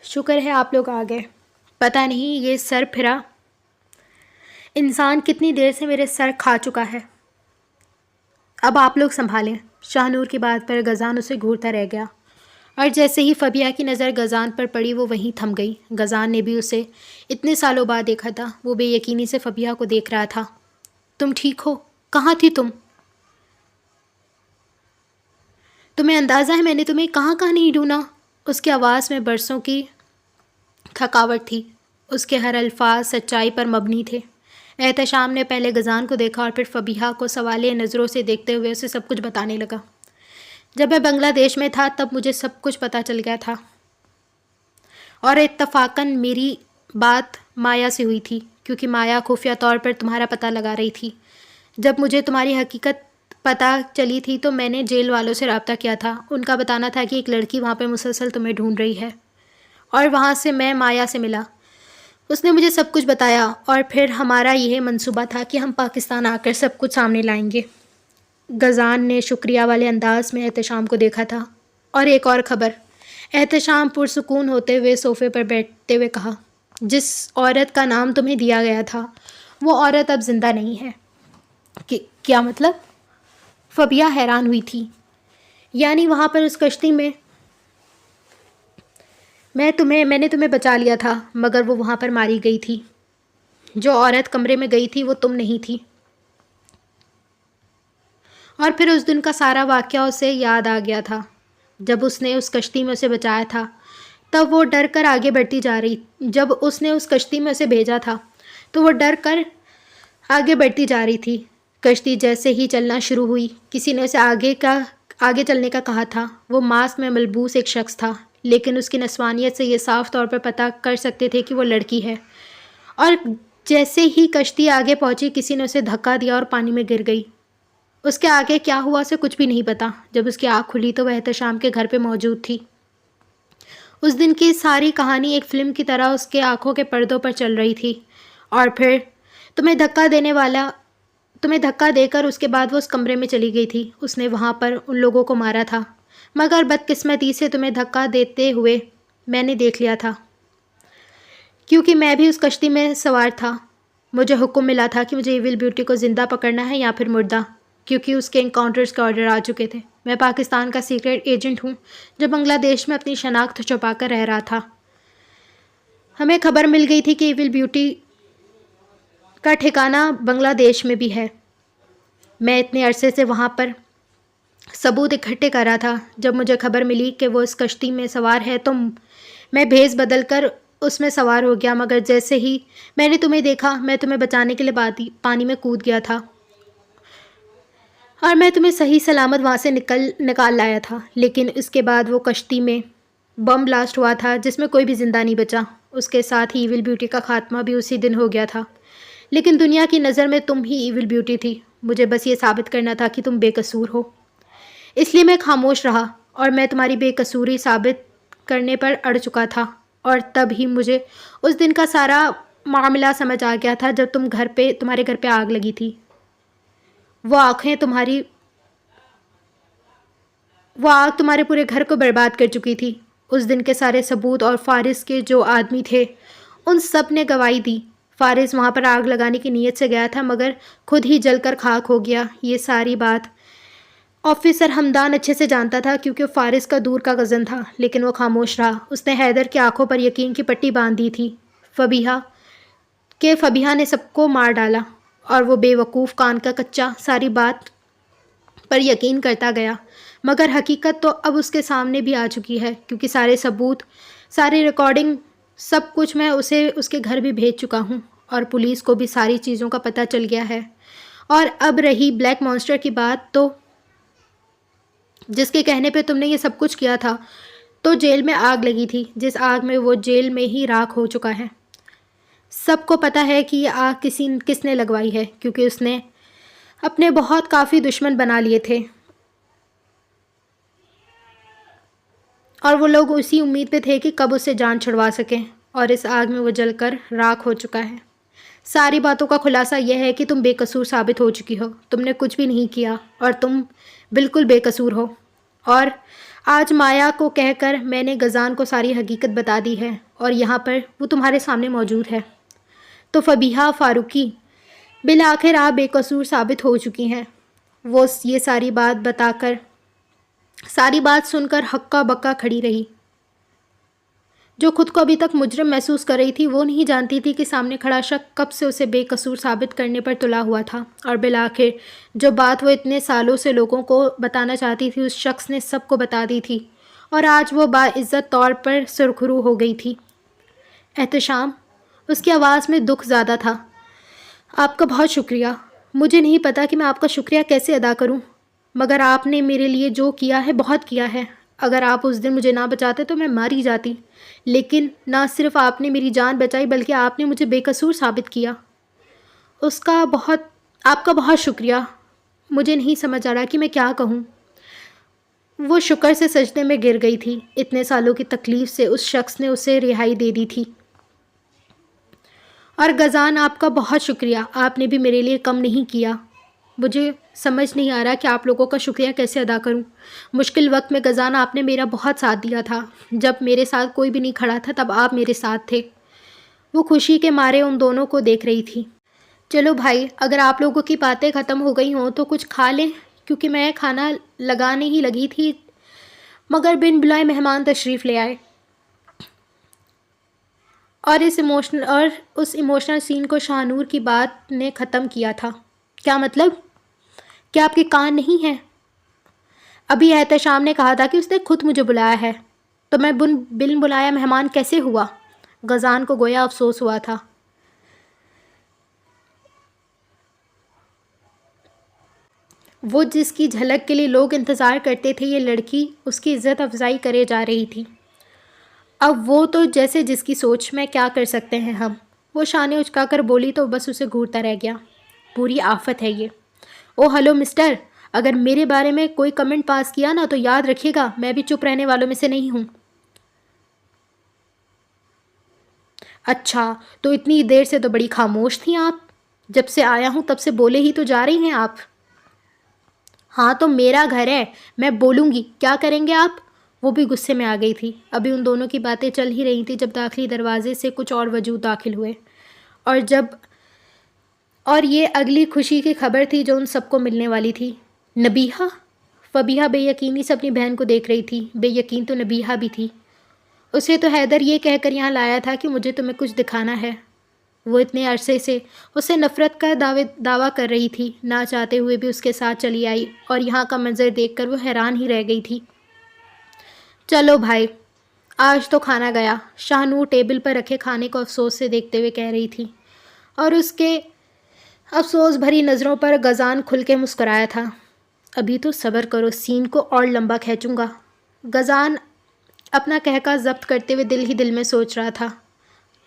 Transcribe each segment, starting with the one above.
شکر ہے آپ لوگ آ گئے۔ پتہ نہیں یہ سر پھرا انسان کتنی دیر سے میرے سر کھا چکا ہے۔ اب آپ لوگ سنبھالیں۔ شاہ نور کی بات پر غزان اسے گھورتا رہ گیا، اور جیسے ہی فبیہہ کی نظر غزان پر پڑی وہ وہیں تھم گئی۔ غزان نے بھی اسے اتنے سالوں بعد دیکھا تھا۔ وہ بے یقینی سے فبیہہ کو دیکھ رہا تھا۔ تم ٹھیک ہو؟ کہاں تھی تم؟ تمہیں اندازہ ہے میں نے تمہیں کہاں کہاں نہیں ڈھونڈا؟ اس کی آواز میں برسوں کی تھکاوٹ تھی۔ اس کے ہر الفاظ سچائی پر مبنی تھے۔ احتشام نے پہلے غزان کو دیکھا اور پھر فبیہہ کو سوالیہ نظروں سے دیکھتے ہوئے اسے سب کچھ بتانے لگا۔ جب میں بنگلہ دیش میں تھا تب مجھے سب کچھ پتہ چل گیا تھا، اور اتفاقاً میری بات مایا سے ہوئی تھی، کیونکہ مایا خفیہ طور پر تمہارا پتہ لگا رہی تھی۔ جب مجھے تمہاری حقیقت پتہ چلی تھی تو میں نے جیل والوں سے رابطہ کیا تھا۔ ان کا بتانا تھا کہ ایک لڑکی وہاں پہ مسلسل تمہیں ڈھونڈ رہی ہے، اور وہاں سے میں مایا سے ملا۔ اس نے مجھے سب کچھ بتایا، اور پھر ہمارا یہ منصوبہ تھا کہ ہم پاکستان آ کر سب کچھ سامنے لائیں گے۔ غزان نے شکریہ والے انداز میں احتشام کو دیکھا تھا۔ اور ایک اور خبر، احتشام پرسکون ہوتے ہوئے صوفے پر بیٹھتے ہوئے کہا، جس عورت کا نام تمہیں دیا گیا تھا وہ عورت اب زندہ نہیں ہے۔ کیا مطلب؟ فبیہہ حیران ہوئی تھی۔ یعنی وہاں پر اس کشتی میں میں نے تمہیں بچا لیا تھا، مگر وہ وہاں پر ماری گئی تھی۔ جو عورت کمرے میں گئی تھی وہ تم نہیں تھی۔ اور پھر اس دن کا سارا واقعہ اسے یاد آ گیا تھا۔ جب اس نے اس کشتی میں اسے بچایا تھا تب وہ ڈر کر آگے بڑھتی جا رہی جب اس نے اس کشتی میں اسے بھیجا تھا تو وہ ڈر کر آگے بڑھتی جا رہی تھی۔ کشتی جیسے ہی چلنا شروع ہوئی، کسی نے اسے آگے چلنے کا کہا تھا۔ وہ ماسک میں ملبوس ایک شخص تھا، لیکن اس کی نسوانیت سے یہ صاف طور پر پتہ کر سکتے تھے کہ وہ لڑکی ہے۔ اور جیسے ہی کشتی آگے پہنچی کسی نے اسے دھکا دیا اور پانی میں گر گئی۔ اس کے آگے کیا ہوا اسے کچھ بھی نہیں پتا۔ جب اس کی آنکھ کھلی تو وہ احتشام کے گھر پہ موجود تھی۔ اس دن کی ساری کہانی ایک فلم کی طرح اس کے آنکھوں کے پردوں پر چل رہی تھی، اور پھر تمہیں دھکا دے کر اس کے بعد وہ اس کمرے میں چلی گئی تھی۔ اس نے وہاں پر ان لوگوں کو مارا تھا، مگر بدقسمتی سے تمہیں دھکا دیتے ہوئے میں نے دیکھ لیا تھا، کیونکہ میں بھی اس کشتی میں سوار تھا۔ مجھے حکم ملا تھا کہ مجھے ایول بیوٹی کو زندہ پکڑنا ہے یا پھر مردہ، کیونکہ اس کے انکاؤنٹرز کے آرڈر آ چکے تھے۔ میں پاکستان کا سیکرٹ ایجنٹ ہوں جو بنگلہ دیش میں اپنی شناخت چھپا کر رہ رہا تھا۔ ہمیں خبر مل گئی تھی کہ ایول بیوٹی کا ٹھکانہ بنگلہ دیش میں بھی ہے۔ میں اتنے عرصے سے وہاں پر ثبوت اکٹھے کر رہا تھا۔ جب مجھے خبر ملی کہ وہ اس کشتی میں سوار ہے تو میں بھیس بدل کر اس میں سوار ہو گیا، مگر جیسے ہی میں نے تمہیں دیکھا میں تمہیں بچانے کے لیے پانی میں کود گیا تھا، اور میں تمہیں صحیح سلامت وہاں سے نکال لایا تھا۔ لیکن اس کے بعد وہ کشتی میں بم بلاسٹ ہوا تھا جس میں کوئی بھی زندہ نہیں بچا۔ اس کے ساتھ ہی ایول بیوٹی کا خاتمہ بھی اسی دن ہو گیا تھا۔ لیکن دنیا کی نظر میں تم ہی ایول بیوٹی تھی۔ مجھے بس یہ ثابت کرنا تھا کہ تم بے قصور ہو، اس لیے میں خاموش رہا، اور میں تمہاری بے قصوری ثابت کرنے پر اڑ چکا تھا۔ اور تب ہی مجھے اس دن کا سارا معاملہ سمجھ آ گیا تھا جب تمہارے گھر پہ آگ لگی تھی۔ وہ آگ تمہارے پورے گھر کو برباد کر چکی تھی۔ اس دن کے سارے ثبوت اور فارس کے جو آدمی تھے ان سب نے گواہی دی۔ فارس وہاں پر آگ لگانے کی نیت سے گیا تھا، مگر خود ہی جل کر خاک ہو گیا۔ یہ ساری بات آفیسر حمدان اچھے سے جانتا تھا، کیونکہ فارس کا دور کا کزن تھا، لیکن وہ خاموش رہا۔ اس نے حیدر کی آنکھوں پر یقین کی پٹی باندھ دی تھی۔ فبیہہ نے سب کو مار ڈالا، اور وہ بے وقوف کان کا کچا ساری بات پر یقین کرتا گیا، مگر حقیقت تو اب اس کے سامنے بھی آ چکی ہے، کیونکہ سارے ثبوت، ساری ریکارڈنگ، سب کچھ میں اسے اس کے گھر بھی بھیج چکا ہوں، اور پولیس کو بھی ساری چیزوں کا پتہ چل گیا ہے۔ اور اب رہی بلیک مانسٹر کی بات، تو جس کے کہنے پہ تم نے یہ سب کچھ کیا تھا، تو جیل میں آگ لگی تھی، جس آگ میں وہ جیل میں ہی راکھ ہو چکا ہے۔ سب کو پتہ ہے کہ یہ آگ کس نے لگوائی ہے، کیونکہ اس نے اپنے بہت کافی دشمن بنا لیے تھے، اور وہ لوگ اسی امید پہ تھے کہ کب اس سے جان چھڑوا سکیں، اور اس آگ میں وہ جل کر راکھ ہو چکا ہے۔ ساری باتوں کا خلاصہ یہ ہے کہ تم بے قصور ثابت ہو چکی ہو۔ تم نے کچھ بھی نہیں کیا، اور تم بالکل بے قصور ہو، اور آج مایا کو کہہ کر میں نے غزان کو ساری حقیقت بتا دی ہے اور یہاں پر وہ تمہارے سامنے موجود ہے۔ تو فبیہا فاروقی، بالآخر آپ بے قصور ثابت ہو چکی ہیں۔ وہ یہ ساری بات سن کر ہکا بکا کھڑی رہی۔ جو خود کو ابھی تک مجرم محسوس کر رہی تھی، وہ نہیں جانتی تھی کہ سامنے کھڑا شخص کب سے اسے بے قصور ثابت کرنے پر تلا ہوا تھا، اور بالآخر جو بات وہ اتنے سالوں سے لوگوں کو بتانا چاہتی تھی، اس شخص نے سب کو بتا دی تھی، اور آج وہ باعزت طور پر سرخرو ہو گئی تھی۔ احتشام، اس کی آواز میں دکھ زیادہ تھا۔ آپ کا بہت شکریہ۔ مجھے نہیں پتا کہ میں آپ کا شکریہ کیسے ادا کروں، مگر آپ نے میرے لیے جو کیا ہے بہت کیا ہے۔ اگر آپ اس دن مجھے نہ بچاتے تو میں ماری جاتی، لیکن نہ صرف آپ نے میری جان بچائی بلکہ آپ نے مجھے بے قصور ثابت کیا۔ آپ کا بہت شکریہ۔ مجھے نہیں سمجھ آ رہا کہ میں کیا کہوں۔ وہ شکر سے سجدے میں گر گئی تھی۔ اتنے سالوں کی تکلیف سے اس شخص نے اسے رہائی دے دی تھی۔ اور غزان، آپ کا بہت شکریہ، آپ نے بھی میرے لیے کم نہیں کیا۔ مجھے سمجھ نہیں آ رہا کہ آپ لوگوں کا شکریہ کیسے ادا کروں۔ مشکل وقت میں غزان، آپ نے میرا بہت ساتھ دیا تھا۔ جب میرے ساتھ کوئی بھی نہیں کھڑا تھا تب آپ میرے ساتھ تھے۔ وہ خوشی کے مارے ان دونوں کو دیکھ رہی تھی۔ چلو بھائی، اگر آپ لوگوں کی باتیں ختم ہو گئی ہوں تو کچھ کھا لیں، کیونکہ میں کھانا لگانے ہی لگی تھی مگر بن بلائے مہمان تشریف لے آئے۔ اور اس ایموشنل سین کو شاہ نور کی بات نے ختم کیا تھا۔ کیا مطلب؟ کیا آپ کے کان نہیں ہیں؟ ابھی احتشام نے کہا تھا کہ اس نے خود مجھے بلایا ہے، تو میں بن بلایا مہمان کیسے ہوا؟ غزان کو گویا افسوس ہوا تھا۔ وہ جس کی جھلک کے لیے لوگ انتظار کرتے تھے، یہ لڑکی اس کی عزت افزائی کرے جا رہی تھی۔ اب وہ تو جیسے جس کی سوچ، میں کیا کر سکتے ہیں ہم؟ وہ شانے اچکا کر بولی تو بس اسے گھورتا رہ گیا۔ پوری آفت ہے یہ۔ او ہلو مسٹر، اگر میرے بارے میں کوئی کمنٹ پاس کیا نا تو یاد رکھیے گا میں بھی چپ رہنے والوں میں سے نہیں ہوں۔ اچھا، تو اتنی دیر سے تو بڑی خاموش تھیں آپ۔ جب سے آیا ہوں تب سے بولے ہی تو جا رہی ہیں آپ۔ ہاں تو میرا گھر ہے، میں بولوں گی، کیا کریں گے آپ؟ وہ بھی غصے میں آ گئی تھی۔ ابھی ان دونوں کی باتیں چل ہی رہی تھیں جب داخلی دروازے سے کچھ اور وجود داخل ہوئے، اور یہ اگلی خوشی کی خبر تھی جو ان سب کو ملنے والی تھی۔ نبیہہ؟ فبیہا بے یقینی سے اپنی بہن کو دیکھ رہی تھی۔ بے یقین تو نبیہہ بھی تھی۔ اسے تو حیدر یہ کہہ کر یہاں لایا تھا کہ مجھے تمہیں کچھ دکھانا ہے۔ وہ اتنے عرصے سے اسے نفرت کا دعویٰ کر رہی تھی، نہ چاہتے ہوئے بھی اس کے ساتھ چلی آئی، اور یہاں کا منظر دیکھ کر وہ حیران ہی رہ گئی تھی۔ چلو بھائی، آج تو کھانا گیا، شاہ نور ٹیبل پر رکھے کھانے کو افسوس سے دیکھتے ہوئے کہہ رہی تھی، اور اس کے افسوس بھری نظروں پر غزان کھل کے مسکرایا تھا۔ ابھی تو صبر کرو، سین کو اور لمبا کھینچوں گا۔ غزان اپنا کہکا ضبط کرتے ہوئے دل ہی دل میں سوچ رہا تھا،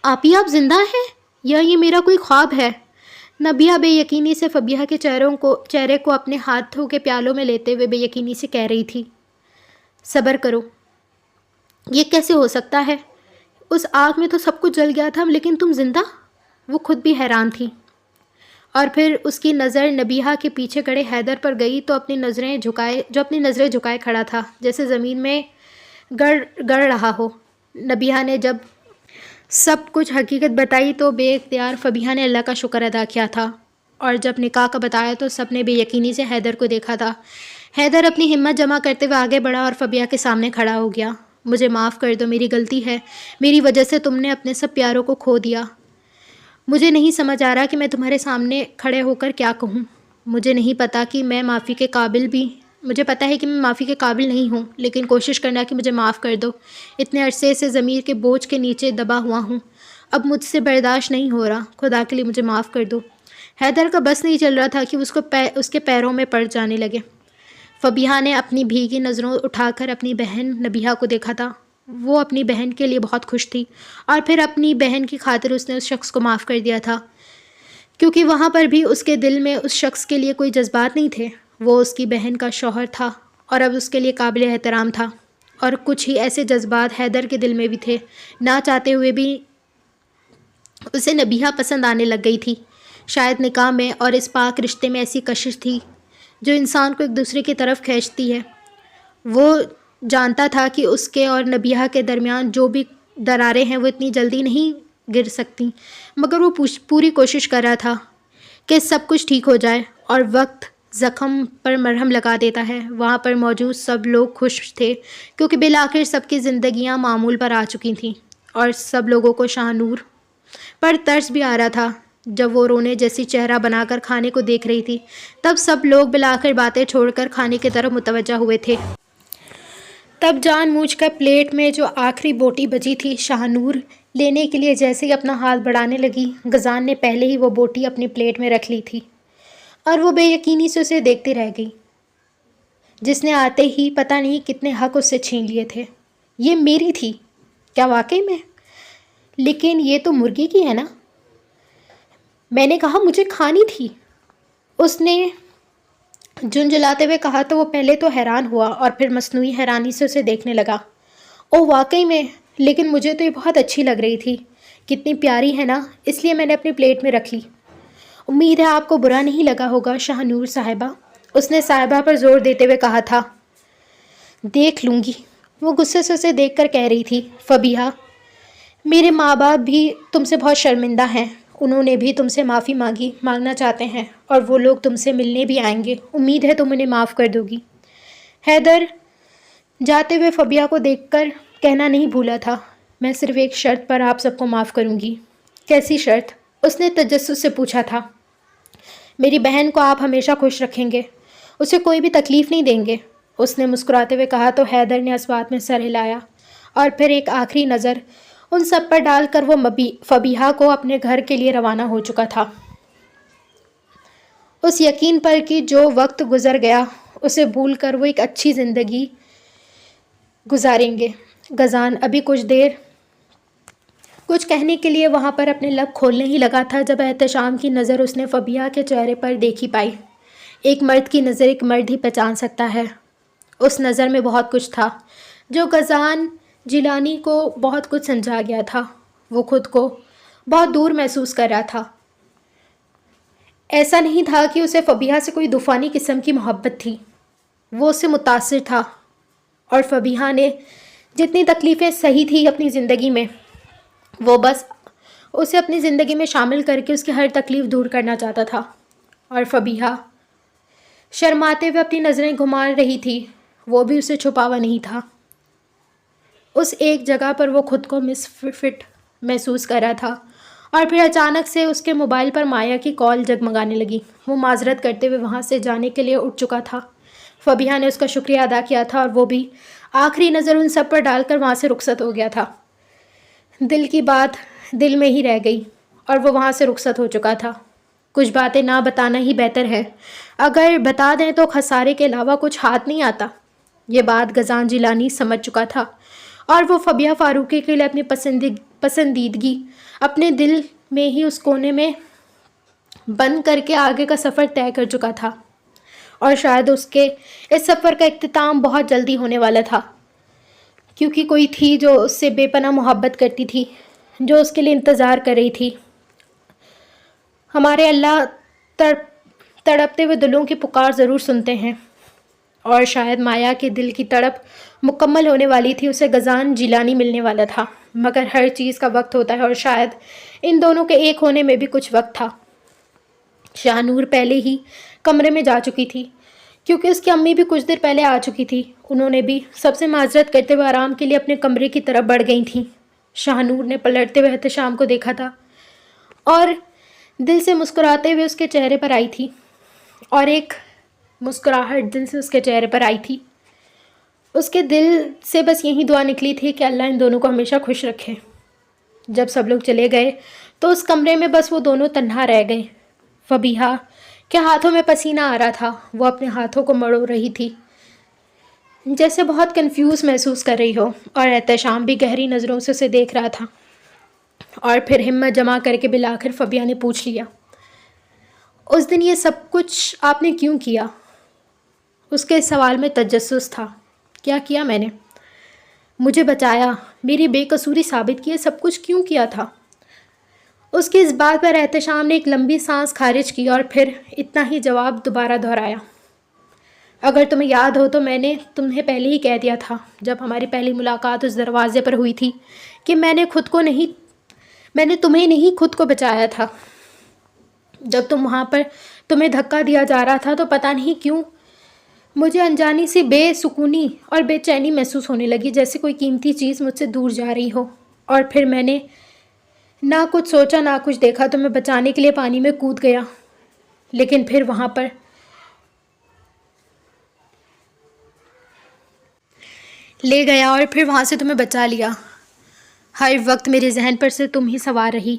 آپ زندہ ہیں یا یہ میرا کوئی خواب ہے؟ نبیہہ بے یقینی سے فبیہا کے چہرے کو اپنے ہاتھوں کے پیالوں میں لیتے ہوئے بے یقینی سے کہہ رہی تھی، صبر کرو، یہ کیسے ہو سکتا ہے؟ اس آگ میں تو سب کچھ جل گیا تھا، لیکن تم زندہ؟ وہ خود بھی حیران تھی۔ اور پھر اس کی نظر نبیہہ کے پیچھے کھڑے حیدر پر گئی تو اپنی نظریں جھکائے کھڑا تھا، جیسے زمین میں گڑ رہا ہو۔ نبیہہ نے جب سب کچھ حقیقت بتائی تو بے اختیار فبیہا نے اللہ کا شکر ادا کیا تھا، اور جب نکاح کا بتایا تو سب نے بے یقینی سے حیدر کو دیکھا تھا۔ حیدر اپنی ہمت جمع کرتے ہوئے آگے بڑھا اور فبیہا کے سامنے کھڑا ہو گیا۔ مجھے معاف کر دو، میری غلطی ہے، میری وجہ سے تم نے اپنے سب پیاروں کو کھو دیا۔ مجھے نہیں سمجھ آ رہا کہ میں تمہارے سامنے کھڑے ہو کر کیا کہوں۔ مجھے پتا ہے کہ میں معافی کے قابل نہیں ہوں، لیکن کوشش کرنا کہ مجھے معاف کر دو۔ اتنے عرصے سے ضمیر کے بوجھ کے نیچے دبا ہوا ہوں، اب مجھ سے برداشت نہیں ہو رہا، خدا کے لیے مجھے معاف کر دو۔ حیدر کا بس نہیں چل رہا تھا کہ اس کے پیروں میں پڑ جانے لگے۔ فبیہا نے اپنی بھیگی نظروں اٹھا کر اپنی بہن نبیہہ کو دیکھا تھا۔ وہ اپنی بہن کے لیے بہت خوش تھی، اور پھر اپنی بہن کی خاطر اس نے اس شخص کو معاف کر دیا تھا، کیونکہ وہاں پر بھی اس کے دل میں اس شخص کے لیے کوئی جذبات نہیں تھے۔ وہ اس کی بہن کا شوہر تھا اور اب اس کے لیے قابل احترام تھا، اور کچھ ہی ایسے جذبات حیدر کے دل میں بھی تھے۔ نہ چاہتے ہوئے بھی اسے نبیہہ پسند آنے لگ گئی تھی۔ شاید نکاح میں اور اس پاک رشتے میں ایسی کشش تھی جو انسان کو ایک دوسرے کی طرف کھینچتی ہے۔ وہ جانتا تھا کہ اس کے اور نبیہہ کے درمیان جو بھی دراریں ہیں وہ اتنی جلدی نہیں گر سکتی، مگر وہ پوری کوشش کر رہا تھا کہ سب کچھ ٹھیک ہو جائے، اور وقت زخم پر مرہم لگا دیتا ہے۔ وہاں پر موجود سب لوگ خوش تھے کیونکہ بالآخر سب کی زندگیاں معمول پر آ چکی تھیں، اور سب لوگوں کو شاہ نور پر ترس بھی آ رہا تھا۔ جب وہ رونے جیسی چہرہ بنا کر کھانے کو دیکھ رہی تھی، تب سب لوگ بالآخر باتیں چھوڑ کر کھانے کی طرف متوجہ ہوئے تھے۔ تب جان بوجھ کر پلیٹ میں جو آخری بوٹی بچی تھی شاہ نور لینے کے لیے جیسے ہی اپنا ہاتھ بڑھانے لگی، غزان نے پہلے ہی وہ بوٹی اپنی پلیٹ میں رکھ لی تھی، اور وہ بے یقینی سے اسے دیکھتی رہ گئی، جس نے آتے ہی پتہ نہیں کتنے حق اس سے چھین لیے تھے۔ یہ میری تھی کیا واقعی میں؟ لیکن یہ تو مرغی کی ہے نا؟ میں نے کہا مجھے کھانی تھی، اس نے جھنجھلاتے ہوئے کہا تو وہ پہلے تو حیران ہوا اور پھر مصنوعی حیرانی سے اسے دیکھنے لگا۔ اوہ واقعی میں، لیکن مجھے تو یہ بہت اچھی لگ رہی تھی، کتنی پیاری ہے نا، اس لیے میں نے اپنی پلیٹ میں رکھ لی۔ امید ہے آپ کو برا نہیں لگا ہوگا شاہ نور صاحبہ، اس نے صاحبہ پر زور دیتے ہوئے کہا تھا۔ دیکھ لوں گی، وہ غصے سے اسے دیکھ کر کہہ رہی تھی۔ فبیہہ، میرے ماں باپ بھی تم سے بہت شرمندہ ہیں، انہوں نے بھی تم سے معافی مانگنا چاہتے ہیں، اور وہ لوگ تم سے ملنے بھی آئیں گے، امید ہے تم انہیں معاف کر دو گی۔ حیدر جاتے ہوئے فبیہہ کو دیکھ کر کہنا نہیں بھولا تھا، میں صرف ایک شرط پر آپ سب کو معاف کروں گی۔ کیسی شرط؟ اس نے تجسس سے پوچھا تھا۔ میری بہن کو آپ ہمیشہ خوش رکھیں گے، اسے کوئی بھی تکلیف نہیں دیں گے، اس نے مسکراتے ہوئے کہا تو حیدر نے اس بات میں سر ہلایا، اور پھر ایک آخری نظر ان سب پر ڈال کر وہ فبیہہ کو اپنے گھر کے لیے روانہ ہو چکا تھا، اس یقین پر کہ جو وقت گزر گیا اسے بھول کر وہ ایک اچھی زندگی گزاریں گے۔ غزان ابھی کچھ کہنے کے لیے وہاں پر اپنے لب کھولنے ہی لگا تھا جب احتشام کی نظر اس نے فبیہہ کے چہرے پر دیکھی پائی۔ ایک مرد کی نظر ایک مرد ہی پہچان سکتا ہے۔ اس نظر میں بہت کچھ تھا جو غزان جیلانی کو بہت کچھ سمجھا گیا تھا، وہ خود کو بہت دور محسوس کر رہا تھا۔ ایسا نہیں تھا کہ اسے فبیہہ سے کوئی طوفانی قسم کی محبت تھی، وہ اس سے متاثر تھا، اور فبیہہ نے جتنی تکلیفیں سہی تھی اپنی زندگی میں، وہ بس اسے اپنی زندگی میں شامل کر کے اس کی ہر تکلیف دور کرنا چاہتا تھا۔ اور فبیہہ شرماتے ہوئے اپنی نظریں گھما رہی تھی، وہ بھی اسے چھپا ہوا نہیں تھا۔ اس ایک جگہ پر وہ خود کو مس فٹ محسوس کر رہا تھا، اور پھر اچانک سے اس کے موبائل پر مایا کی کال جگمگانے لگی۔ وہ معذرت کرتے ہوئے وہاں سے جانے کے لیے اٹھ چکا تھا۔ فبیہہ نے اس کا شکریہ ادا کیا تھا، اور وہ بھی آخری نظر ان سب پر ڈال کر وہاں سے رخصت ہو گیا تھا۔ دل کی بات دل میں ہی رہ گئی، اور وہ وہاں سے رخصت ہو چکا تھا۔ کچھ باتیں نہ بتانا ہی بہتر ہے، اگر بتا دیں تو خسارے کے علاوہ کچھ ہاتھ نہیں آتا۔ یہ بات غزان جیلانی سمجھ چکا تھا، اور وہ فبیہہ فاروقی کے لیے اپنی پسندیدگی اپنے دل میں ہی اس کونے میں بند کر کے آگے کا سفر طے کر چکا تھا، اور شاید اس کے اس سفر کا اختتام بہت جلدی ہونے والا تھا، کیونکہ کوئی تھی جو اس سے بے پناہ محبت کرتی تھی، جو اس کے لیے انتظار کر رہی تھی۔ ہمارے اللہ تڑپتے ہوئے دلوں کی پکار ضرور سنتے ہیں، اور شاید مایا کے دل کی تڑپ مکمل ہونے والی تھی، اسے غزان جیلانی ملنے والا تھا، مگر ہر چیز کا وقت ہوتا ہے، اور شاید ان دونوں کے ایک ہونے میں بھی کچھ وقت تھا۔ شاہ نور پہلے ہی کمرے میں جا چکی تھی، کیونکہ اس کی امی بھی کچھ دیر پہلے آ چکی تھی، انہوں نے بھی سب سے معذرت کرتے ہوئے آرام کے لیے اپنے کمرے کی طرف بڑھ گئی تھیں۔ شاہ نور نے پلٹتے ہوئے احتشام کو دیکھا تھا، اور دل سے مسکراتے ہوئے اس کے چہرے پر آئی تھی، اور ایک مسکراہٹ دل سے اس کے چہرے پر آئی تھی۔ اس کے دل سے بس یہی دعا نکلی تھی کہ اللہ ان دونوں کو ہمیشہ خوش رکھے۔ جب سب لوگ چلے گئے تو اس کمرے میں بس وہ دونوں تنہا رہ گئے۔ فبیہہ کے ہاتھوں میں پسینہ آ رہا تھا، وہ اپنے ہاتھوں کو مڑو رہی تھی جیسے بہت کنفیوز محسوس کر رہی ہو، اور احتشام بھی گہری نظروں سے اسے دیکھ رہا تھا، اور پھر ہمت جمع کر کے بالآخر فبیہہ نے پوچھ لیا، اس دن یہ سب کچھ آپ نے کیوں کیا؟ اس کے سوال میں تجسس تھا۔ کیا کیا میں نے؟ مجھے بچایا، میری بے قصوری ثابت کی، سب کچھ کیوں کیا تھا؟ اس کی اس بات پر احتشام نے ایک لمبی سانس خارج کی، اور پھر اتنا ہی جواب دوبارہ دہرایا۔ اگر تمہیں یاد ہو تو میں نے تمہیں پہلے ہی کہہ دیا تھا جب ہماری پہلی ملاقات اس دروازے پر ہوئی تھی کہ میں نے تمہیں نہیں خود کو بچایا تھا۔ جب تم وہاں پر تمہیں دھکا دیا جا رہا تھا تو پتہ نہیں کیوں مجھے انجانی سی بے سکونی اور بے چینی محسوس ہونے لگی، جیسے کوئی قیمتی چیز مجھ سے دور جا رہی ہو۔ اور پھر میں نے نہ کچھ سوچا نہ کچھ دیکھا، تمہیں بچانے کے لیے پانی میں کود گیا، لیکن پھر وہاں پر لے گیا اور پھر وہاں سے تمہیں بچا لیا۔ ہر وقت میرے ذہن پر سے تم ہی سوار رہی،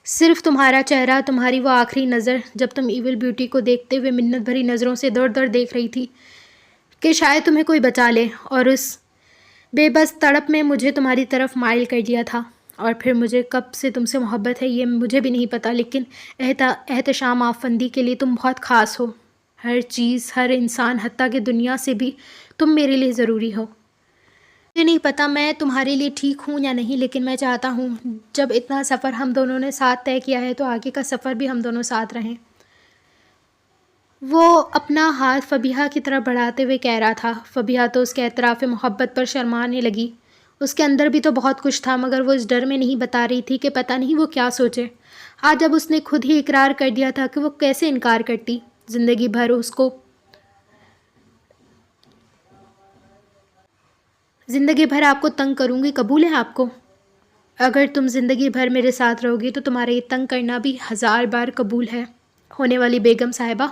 صرف تمہارا چہرہ، تمہاری وہ آخری نظر جب تم ایول بیوٹی کو دیکھتے ہوئے منت بھری نظروں سے دور دور دیکھ رہی تھی کہ شاید تمہیں کوئی بچا لے، اور اس بے بس تڑپ میں مجھے تمہاری طرف مائل کر دیا تھا۔ اور پھر مجھے کب سے تم سے محبت ہے یہ مجھے بھی نہیں پتا، لیکن احتشام آفندی کے لیے تم بہت خاص ہو۔ ہر چیز، ہر انسان، حتیٰ کہ دنیا سے بھی تم میرے لیے ضروری ہو۔ مجھے نہیں پتا میں تمہارے لیے ٹھیک ہوں یا نہیں، لیکن میں چاہتا ہوں جب اتنا سفر ہم دونوں نے ساتھ طے کیا ہے تو آگے کا سفر بھی ہم دونوں ساتھ رہیں۔ وہ اپنا ہاتھ فبیہا کی طرف بڑھاتے ہوئے کہہ رہا تھا۔ فبیہا تو اس کے اعتراف محبت پر شرمانے لگی۔ اس کے اندر بھی تو بہت کچھ تھا، مگر وہ اس ڈر میں نہیں بتا رہی تھی کہ پتہ نہیں وہ کیا سوچے۔ آج جب اس نے خود ہی اقرار کر دیا تھا کہ وہ کیسے انکار کرتی۔ زندگی بھر آپ کو تنگ کروں گی، قبول ہے آپ کو؟ اگر تم زندگی بھر میرے ساتھ رہو گی تو تمہارا یہ تنگ کرنا بھی 1000 بار قبول ہے، ہونے والی بیگم صاحبہ۔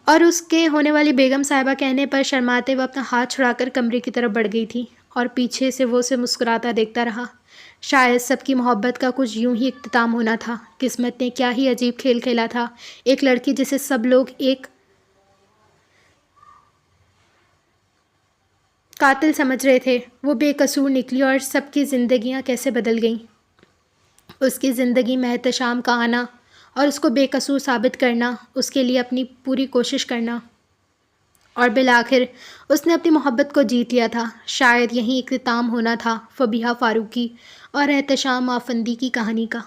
اور اس کے ہونے والی بیگم صاحبہ کہنے پر شرماتے وہ اپنا ہاتھ چھڑا کر کمرے کی طرف بڑھ گئی تھی، اور پیچھے سے وہ اسے مسکراتا دیکھتا رہا۔ شاید سب کی محبت کا کچھ یوں ہی اختتام ہونا تھا۔ قسمت نے کیا ہی عجیب کھیل کھیلا تھا۔ ایک لڑکی جسے سب لوگ ایک قاتل سمجھ رہے تھے، وہ بے قصور نکلی، اور سب کی زندگیاں کیسے بدل گئیں۔ اس کی زندگی میں احتشام کا آنا اور اس کو بے قصور ثابت کرنا، اس کے لیے اپنی پوری کوشش کرنا، اور بالآخر اس نے اپنی محبت کو جیت لیا تھا۔ شاید یہیں اختتام ہونا تھا فبیہا فاروقی اور احتشام آفندی کی کہانی کا۔